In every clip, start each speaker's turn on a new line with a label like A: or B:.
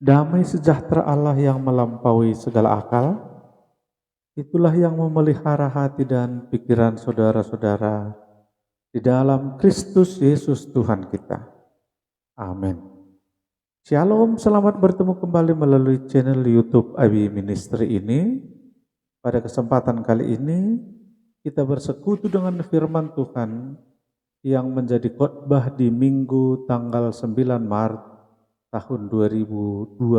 A: Damai sejahtera Allah yang melampaui segala akal, itulah yang memelihara hati dan pikiran saudara-saudara di dalam Kristus Yesus Tuhan kita. Amin. Shalom, selamat bertemu kembali melalui channel YouTube Abi Ministry ini. Pada kesempatan kali ini, kita bersekutu dengan firman Tuhan yang menjadi khotbah di Minggu tanggal 9 Maret tahun 2025.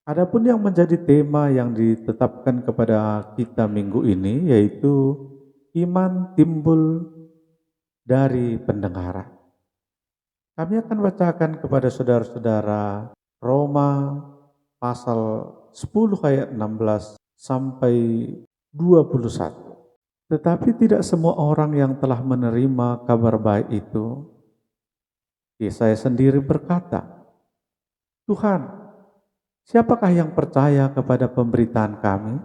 A: Adapun yang menjadi tema yang ditetapkan kepada kita minggu ini yaitu iman timbul dari pendengaran. Kami akan bacakan kepada saudara-saudara Roma pasal 10 ayat 16 sampai 21. Tetapi tidak semua orang yang telah menerima kabar baik itu, Yesaya sendiri berkata, Tuhan, siapakah yang percaya kepada pemberitaan kami?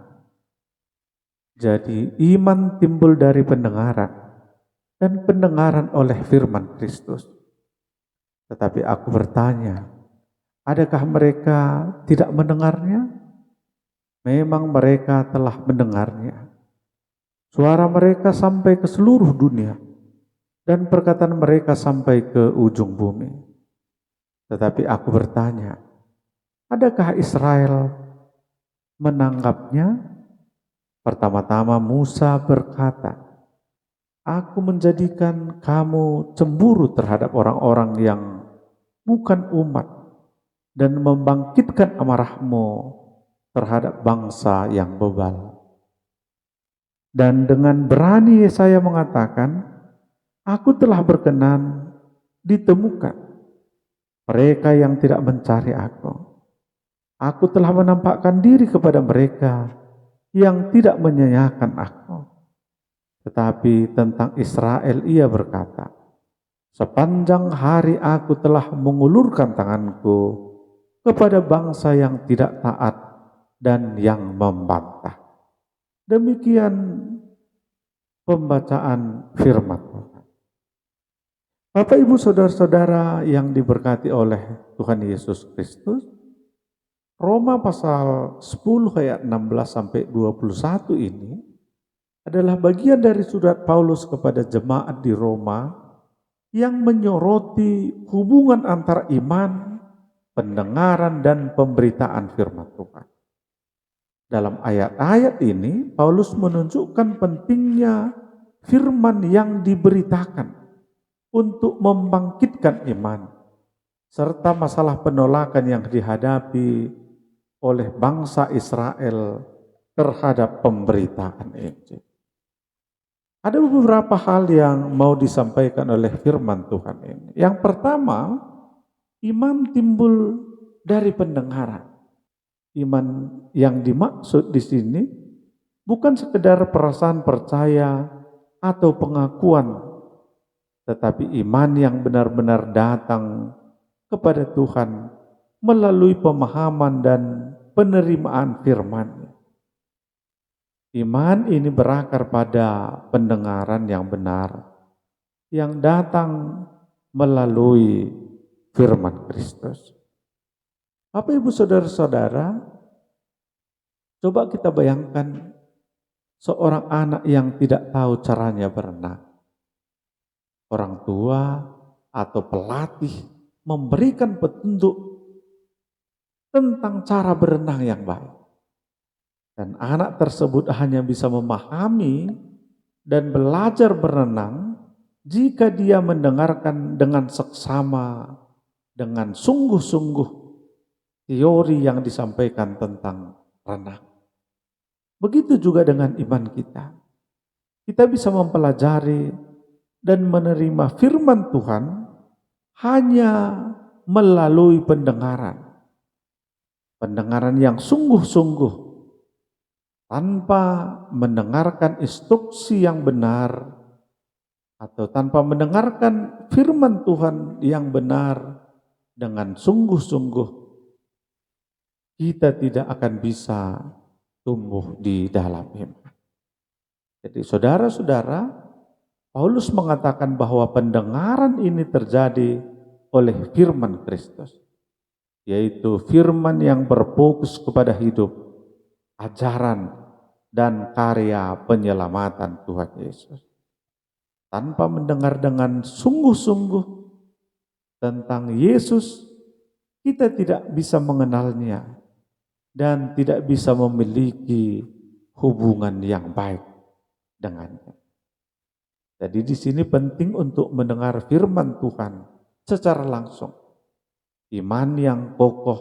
A: Jadi iman timbul dari pendengaran, dan pendengaran oleh firman Kristus. Tetapi aku bertanya, adakah mereka tidak mendengarnya? Memang mereka telah mendengarnya. Suara mereka sampai ke seluruh dunia, dan perkataan mereka sampai ke ujung bumi. Tetapi aku bertanya, adakah Israel menanggapnya? Pertama-tama Musa berkata, aku menjadikan kamu cemburu terhadap orang-orang yang bukan umat dan membangkitkan amarahmu terhadap bangsa yang bebal. Dan dengan berani Yesaya mengatakan, aku telah berkenan ditemukan mereka yang tidak mencari aku. Aku telah menampakkan diri kepada mereka yang tidak menyanyiakan aku. Tetapi tentang Israel ia berkata, sepanjang hari aku telah mengulurkan tanganku kepada bangsa yang tidak taat dan yang membantah. Demikian pembacaan firman Tuhan. Bapak Ibu saudara-saudara yang diberkati oleh Tuhan Yesus Kristus, Roma pasal 10 ayat 16 sampai 21 ini adalah bagian dari surat Paulus kepada jemaat di Roma yang menyoroti hubungan antara iman, pendengaran dan pemberitaan firman Tuhan. Dalam ayat-ayat ini Paulus menunjukkan pentingnya firman yang diberitakan untuk membangkitkan iman serta masalah penolakan yang dihadapi oleh bangsa Israel terhadap pemberitaan Injil. Ada beberapa hal yang mau disampaikan oleh firman Tuhan ini. Yang pertama, iman timbul dari pendengaran. Iman yang dimaksud di sini bukan sekedar perasaan percaya atau pengakuan, tetapi iman yang benar-benar datang kepada Tuhan melalui pemahaman dan penerimaan firman-Nya. Iman ini berakar pada pendengaran yang benar, yang datang melalui firman Kristus. Bapak Ibu saudara-saudara, coba kita bayangkan seorang anak yang tidak tahu caranya berenang. Orang tua atau pelatih memberikan petunjuk tentang cara berenang yang baik. Dan anak tersebut hanya bisa memahami dan belajar berenang jika dia mendengarkan dengan seksama, dengan sungguh-sungguh teori yang disampaikan tentang renang. Begitu juga dengan iman kita. Kita bisa mempelajari dan menerima firman Tuhan hanya melalui pendengaran. Pendengaran yang sungguh-sungguh tanpa mendengarkan instruksi yang benar atau tanpa mendengarkan firman Tuhan yang benar dengan sungguh-sungguh, kita tidak akan bisa tumbuh di dalam iman. Jadi saudara-saudara, Paulus mengatakan bahwa pendengaran ini terjadi oleh firman Kristus. yaitu firman yang berfokus kepada hidup, ajaran, dan karya penyelamatan Tuhan Yesus. Tanpa mendengar dengan sungguh-sungguh tentang Yesus, kita tidak bisa mengenalnya dan tidak bisa memiliki hubungan yang baik dengannya. Jadi di sini penting untuk mendengar firman Tuhan secara langsung. Iman yang kokoh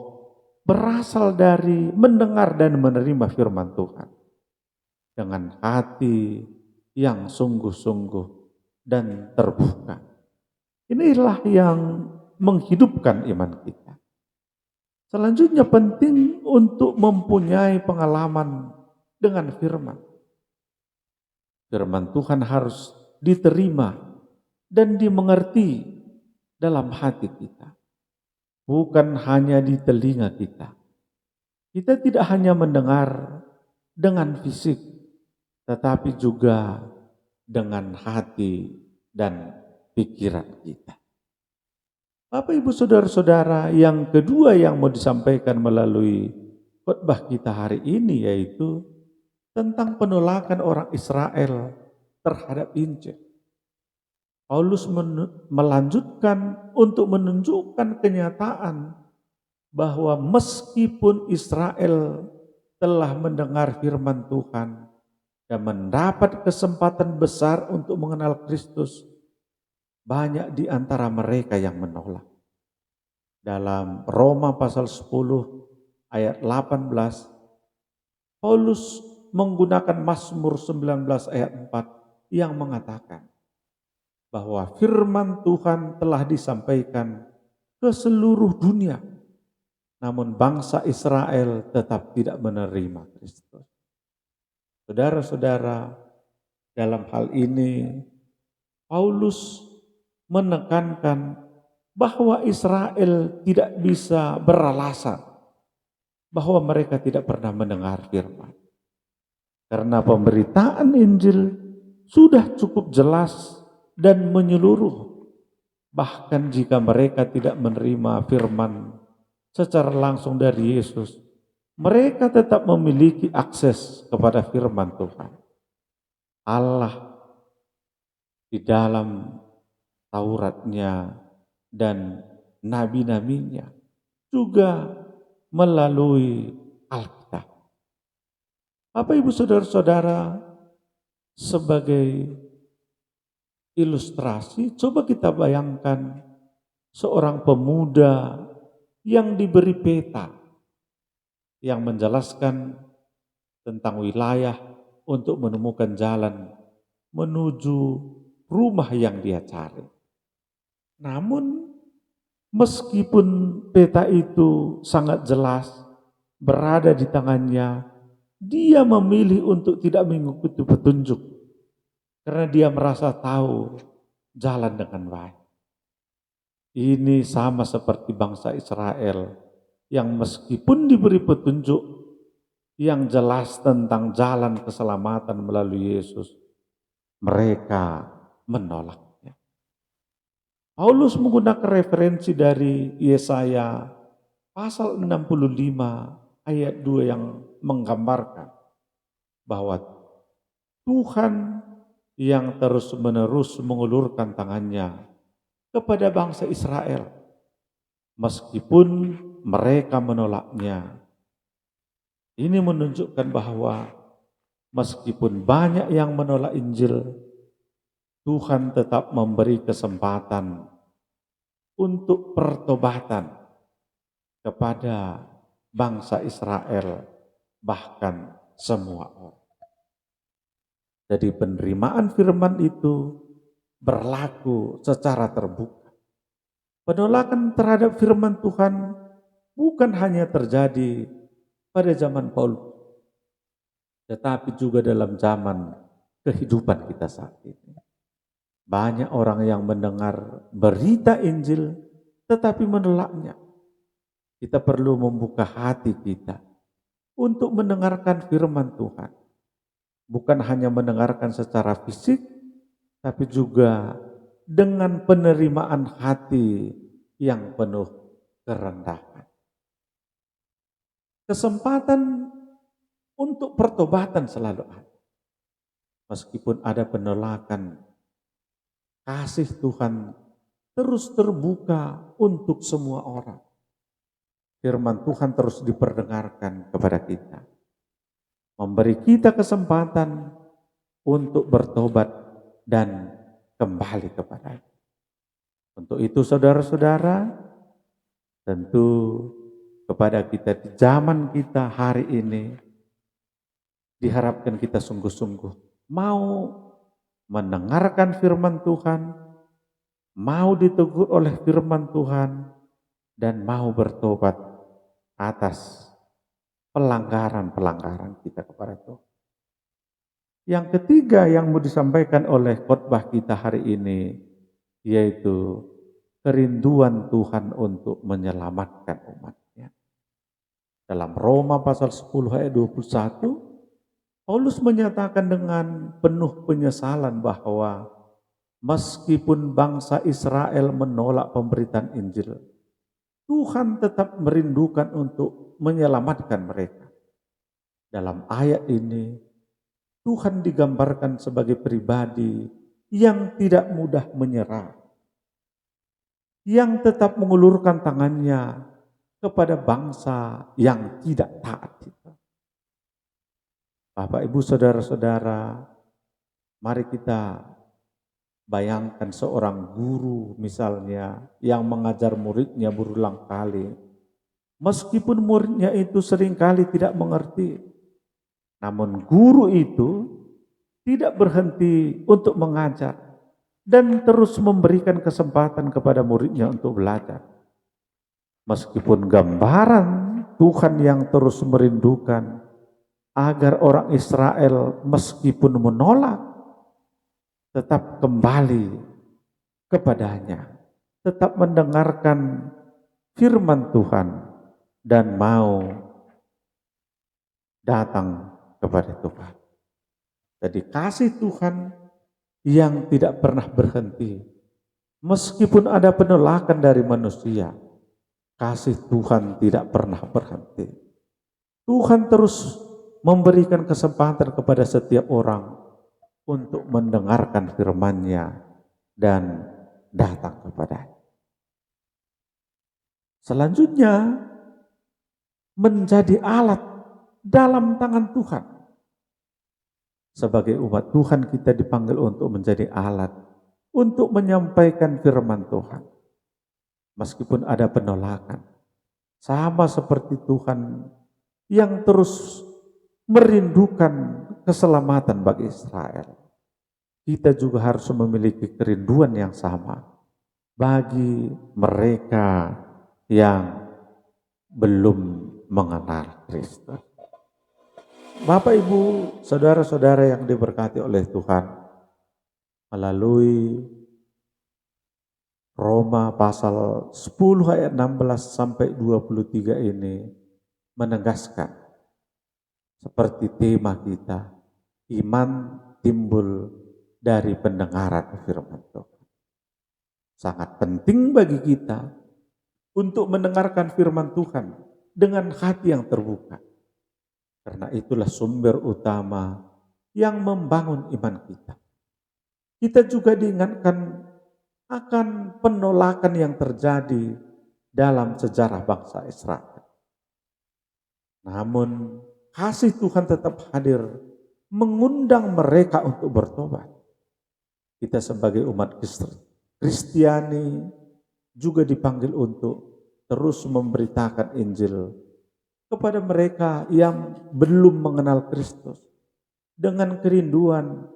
A: berasal dari mendengar dan menerima firman Tuhan dengan hati yang sungguh-sungguh dan terbuka. Inilah yang menghidupkan iman kita. Selanjutnya penting untuk mempunyai pengalaman dengan firman. Firman Tuhan harus diterima dan dimengerti dalam hati kita. Bukan hanya di telinga kita. Kita tidak hanya mendengar dengan fisik, tetapi juga dengan hati dan pikiran kita. Bapak, Ibu, Saudara-saudara, yang kedua yang mau disampaikan melalui khotbah kita hari ini yaitu tentang penolakan orang Israel terhadap Injil. Paulus melanjutkan untuk menunjukkan kenyataan bahwa meskipun Israel telah mendengar firman Tuhan dan mendapat kesempatan besar untuk mengenal Kristus, banyak di antara mereka yang menolak. Dalam Roma pasal 10 ayat 18, Paulus menggunakan Mazmur 19 ayat 4 yang mengatakan bahwa firman Tuhan telah disampaikan ke seluruh dunia, namun bangsa Israel tetap tidak menerima Kristus. Saudara-saudara, dalam hal ini Paulus menekankan bahwa Israel tidak bisa beralasan bahwa mereka tidak pernah mendengar firman. Karena pemberitaan Injil sudah cukup jelas dan menyeluruh. Bahkan jika mereka tidak menerima firman secara langsung dari Yesus, mereka tetap memiliki akses kepada firman Tuhan. Allah di dalam Tauratnya dan nabi-nabinya juga melalui Alkitab. Bapak, Ibu, Saudara-saudara, sebagai ilustrasi, coba kita bayangkan seorang pemuda yang diberi peta yang menjelaskan tentang wilayah untuk menemukan jalan menuju rumah yang dia cari. Namun meskipun peta itu sangat jelas berada di tangannya, dia memilih untuk tidak mengikuti petunjuk karena dia merasa tahu jalan dengan baik. Ini sama seperti bangsa Israel yang meskipun diberi petunjuk yang jelas tentang jalan keselamatan melalui Yesus, mereka menolaknya. Paulus menggunakan referensi dari Yesaya pasal 65 ayat 2 yang menggambarkan bahwa Tuhan yang terus-menerus mengulurkan tangannya kepada bangsa Israel meskipun mereka menolaknya. Ini menunjukkan bahwa meskipun banyak yang menolak Injil, Tuhan tetap memberi kesempatan untuk pertobatan kepada bangsa Israel, bahkan semua orang. Jadi penerimaan firman itu berlaku secara terbuka. Penolakan terhadap firman Tuhan bukan hanya terjadi pada zaman Paulus, tetapi juga dalam zaman kehidupan kita saat ini. Banyak orang yang mendengar berita Injil tetapi menolaknya. Kita perlu membuka hati kita untuk mendengarkan firman Tuhan. Bukan hanya mendengarkan secara fisik, tapi juga dengan penerimaan hati yang penuh kerendahan. Kesempatan untuk pertobatan selalu ada. Meskipun ada penolakan, kasih Tuhan terus terbuka untuk semua orang. Firman Tuhan terus diperdengarkan kepada kita. Memberi kita kesempatan untuk bertobat dan kembali kepada-Nya. Untuk itu saudara-saudara, tentu kepada kita di zaman kita hari ini, diharapkan kita sungguh-sungguh mau mendengarkan firman Tuhan, mau ditegur oleh firman Tuhan, dan mau bertobat atas pelanggaran-pelanggaran kita kepada Tuhan. Yang ketiga yang mau disampaikan oleh khotbah kita hari ini, yaitu kerinduan Tuhan untuk menyelamatkan umatnya. Dalam Roma pasal 10 ayat 21, Paulus menyatakan dengan penuh penyesalan bahwa meskipun bangsa Israel menolak pemberitaan Injil, Tuhan tetap merindukan untuk menyelamatkan mereka. Dalam ayat ini, Tuhan digambarkan sebagai pribadi yang tidak mudah menyerah, yang tetap mengulurkan tangannya kepada bangsa yang tidak taat. Bapak, Ibu, saudara-saudara, mari kita bayangkan seorang guru misalnya yang mengajar muridnya berulang kali. Meskipun muridnya itu seringkali tidak mengerti, namun guru itu tidak berhenti untuk mengajar dan terus memberikan kesempatan kepada muridnya untuk belajar. Meskipun gambaran Tuhan yang terus merindukan agar orang Israel meskipun menolak, tetap kembali kepadanya, tetap mendengarkan firman Tuhan, dan mau datang kepada Tuhan. Jadi kasih Tuhan yang tidak pernah berhenti. Meskipun ada penolakan dari manusia, kasih Tuhan tidak pernah berhenti. Tuhan terus memberikan kesempatan kepada setiap orang untuk mendengarkan firman-Nya dan datang kepadanya. Selanjutnya, menjadi alat dalam tangan Tuhan. Sebagai umat Tuhan, kita dipanggil untuk menjadi alat untuk menyampaikan firman Tuhan. Meskipun ada penolakan, sama seperti Tuhan yang terus merindukan keselamatan bagi Israel, kita juga harus memiliki kerinduan yang sama bagi mereka yang belum mengenal Kristus. Bapak, Ibu, saudara-saudara yang diberkati oleh Tuhan, melalui Roma pasal 10 ayat 16 sampai 23 ini menegaskan seperti tema kita, iman timbul dari pendengaran firman Tuhan. Sangat penting bagi kita untuk mendengarkan firman Tuhan dengan hati yang terbuka. Karena itulah sumber utama yang membangun iman kita. Kita juga diingatkan akan penolakan yang terjadi dalam sejarah bangsa Israel. Namun kasih Tuhan tetap hadir, mengundang mereka untuk bertobat. Kita sebagai umat Kristiani juga dipanggil untuk terus memberitakan Injil kepada mereka yang belum mengenal Kristus, dengan kerinduan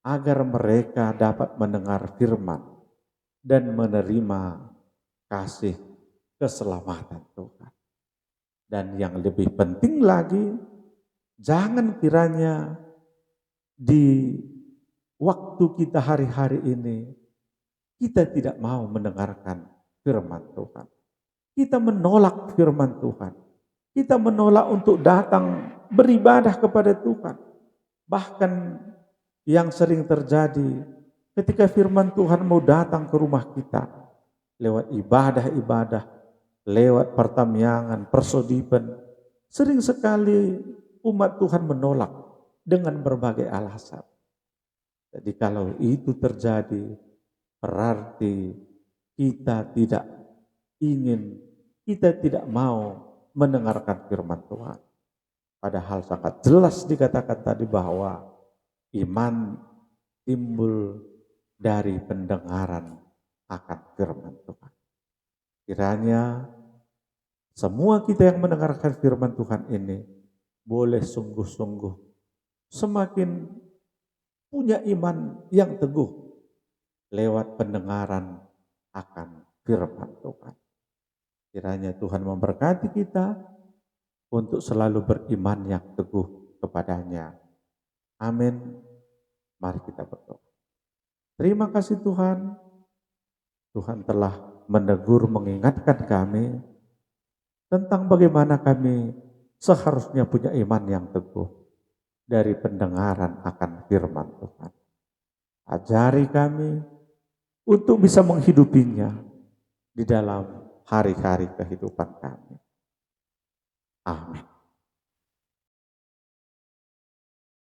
A: agar mereka dapat mendengar firman dan menerima kasih keselamatan Tuhan. Dan yang lebih penting lagi, jangan kiranya di waktu kita hari-hari ini kita tidak mau mendengarkan firman Tuhan. Kita menolak firman Tuhan. Kita menolak untuk datang beribadah kepada Tuhan. Bahkan yang sering terjadi ketika firman Tuhan mau datang ke rumah kita lewat ibadah-ibadah, lewat pertamiangan, persodipan, Sering sekali umat Tuhan menolak dengan berbagai alasan. Jadi kalau itu terjadi, berarti kita tidak ingin, kita tidak mau mendengarkan firman Tuhan. Padahal sangat jelas dikatakan tadi bahwa iman timbul dari pendengaran akan firman Tuhan. Kiranya semua kita yang mendengarkan firman Tuhan ini boleh sungguh-sungguh semakin punya iman yang teguh lewat pendengaran akan firman Tuhan. Kiranya Tuhan memberkati kita untuk selalu beriman yang teguh kepadanya. Amin. Mari kita berdoa. Terima kasih Tuhan. Tuhan telah menegur, mengingatkan kami tentang bagaimana kami seharusnya punya iman yang teguh dari pendengaran akan firman Tuhan. Ajari kami untuk bisa menghidupinya di dalam hari-hari kehidupan kami. Amin.